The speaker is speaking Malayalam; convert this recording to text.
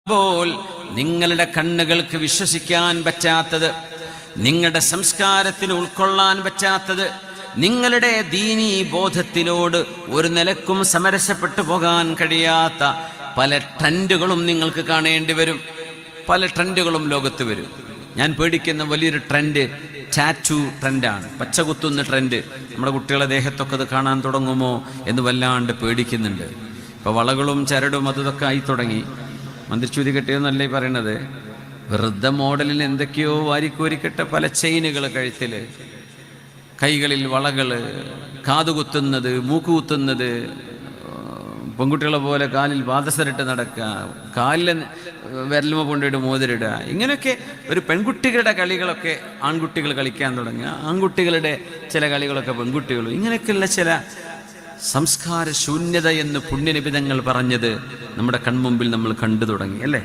അപ്പോൾ നിങ്ങളുടെ കണ്ണുകൾക്ക് വിശ്വസിക്കാൻ പറ്റാത്തത്, നിങ്ങളുടെ സംസ്കാരത്തിന് ഉൾക്കൊള്ളാൻ പറ്റാത്തത്, നിങ്ങളുടെ ദീനീ ബോധത്തിനോട് ഒരു നിലക്കും സമരസപ്പെട്ടു പോകാൻ കഴിയാത്ത പല ട്രെൻഡുകളും നിങ്ങൾക്ക് കാണേണ്ടി വരും. പല ട്രെൻഡുകളും ലോകത്ത് വരും. ഞാൻ പേടിക്കുന്ന വലിയൊരു ട്രെൻഡ് ടാറ്റു ട്രെൻഡാണ്, പച്ചകുത്തുന്ന ട്രെൻഡ്. നമ്മുടെ കുട്ടികളെ ദേഹത്തൊക്കെ അത് കാണാൻ തുടങ്ങുമോ എന്ന് വല്ലാണ്ട് പേടിക്കുന്നുണ്ട്. ഇപ്പോൾ വളകളും ചരടും അതൊക്കെ ആയി തുടങ്ങി. മന്ത്രിച്ചൂതി കെട്ടിയെന്നല്ലേ പറയണത്, വെറുതെ മോഡലിന് എന്തൊക്കെയോ വാരിക്കോരിക്കെട്ട പല ചെയിനുകൾ കഴുത്തിൽ, കൈകളിൽ വളകൾ, കാതുകുത്തുന്നത്, മൂക്കുകുത്തുന്നത്, പെൺകുട്ടികളെ പോലെ കാലിൽ പാദസരിട്ട് നടക്കുക, കാലിൽ വിരലുമ കൊണ്ടിട്ട് മോതിരിടുക, ഇങ്ങനെയൊക്കെ ഒരു പെൺകുട്ടികളുടെ കളികളൊക്കെ ആൺകുട്ടികൾ കളിക്കാൻ തുടങ്ങുക, ആൺകുട്ടികളുടെ ചില കളികളൊക്കെ പെൺകുട്ടികളും, ഇങ്ങനെയൊക്കെയുള്ള ചില സംസ്കാര ശൂന്യത എന്ന് പുണ്യനിബിധങ്ങൾ പറഞ്ഞത് നമ്മുടെ കൺമുമ്പിൽ നമ്മൾ കണ്ടു തുടങ്ങി അല്ലേ?